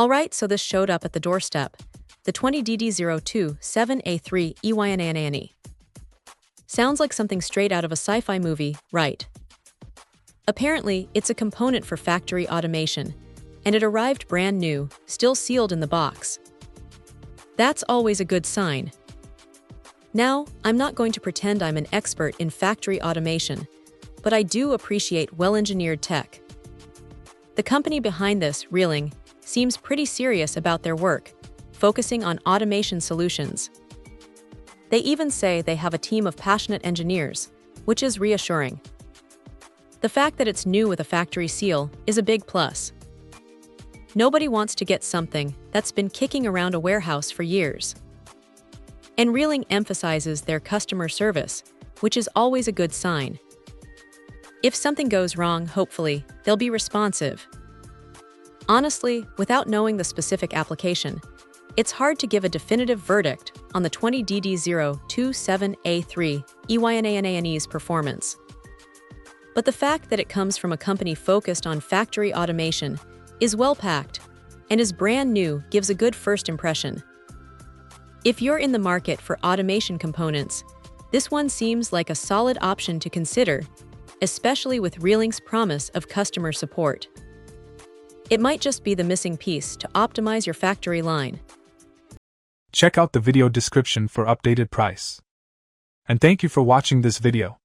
Alright, so this showed up at the doorstep. The 20DD027A3EYNANANE. Sounds like something straight out of a sci-fi movie, right? Apparently, it's a component for factory automation, and it arrived brand new, still sealed in the box. That's always a good sign. Now, I'm not going to pretend I'm an expert in factory automation, but I do appreciate well-engineered tech. The company behind this, Reeling, seems pretty serious about their work, focusing on automation solutions. They even say they have a team of passionate engineers, which is reassuring. The fact that it's new with a factory seal is a big plus. Nobody wants to get something that's been kicking around a warehouse for years. And Reeling emphasizes their customer service, which is always a good sign. If something goes wrong, hopefully, they'll be responsive. Honestly, without knowing the specific application, it's hard to give a definitive verdict on the 20DD027A3EYNANANE's performance. But the fact that it comes from a company focused on factory automation is well-packed and is brand new gives a good first impression. If you're in the market for automation components, this one seems like a solid option to consider, especially with Reeling's promise of customer support. It might just be the missing piece to optimize your factory line. Check out the video description for updated price. And thank you for watching this video.